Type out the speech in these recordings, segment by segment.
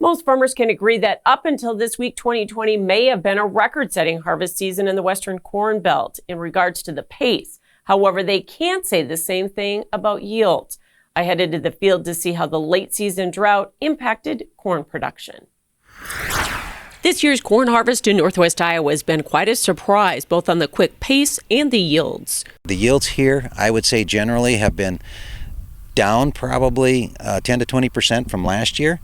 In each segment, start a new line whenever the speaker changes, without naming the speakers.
Most farmers can agree that up until this week, 2020 may have been a record-setting harvest season in the Western Corn Belt in regards to the pace. However, they can't say the same thing about yields. I headed to the field to see how the late season drought impacted corn production. This year's corn harvest in Northwest Iowa has been quite a surprise, both on the quick pace and the yields.
The yields here, I would say generally have been down probably 10 to 20% from last year,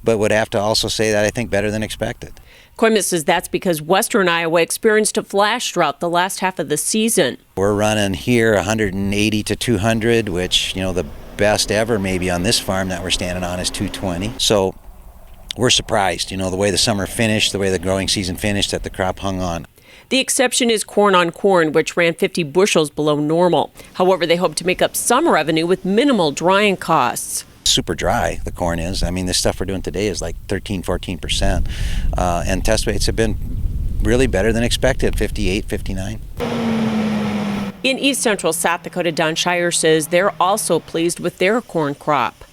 but would have to also say that I think better than expected.
Coyma says that's because Western Iowa experienced a flash drought the last half of the season.
We're running here 180 to 200, which, the best ever maybe on this farm that we're standing on is 220. So we're surprised, the way the summer finished, the way the growing season finished, that the crop hung on.
The exception is corn on corn, which ran 50 bushels below normal. However, they hope to make up some revenue with minimal drying costs.
Super dry, the corn is. This stuff we're doing today is like 13, 14%. And test rates have been really better than expected, 58, 59.
In east central South Dakota, Don Shire says they're also pleased with their corn crop.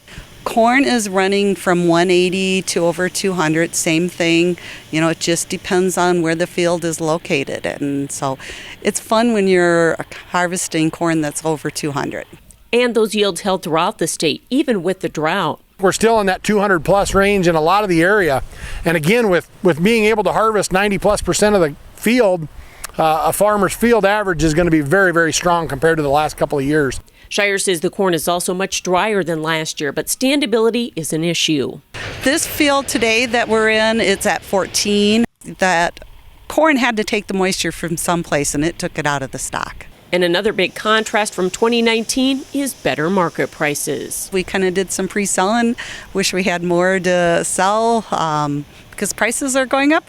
Corn is running from 180 to over 200, same thing. It just depends on where the field is located. And so it's fun when you're harvesting corn that's over 200.
And those yields held throughout the state, even with the drought.
We're still in that 200 plus range in a lot of the area. And again, with being able to harvest 90 plus % of the field, a farmer's field average is going to be very, very strong compared to the last couple of years.
Shire says the corn is also much drier than last year, but standability is an issue.
This field today that we're in, it's at 14. That corn had to take the moisture from someplace, and it took it out of the stock.
And another big contrast from 2019 is better market prices.
We kind of did some pre-selling. Wish we had more to sell because prices are going up.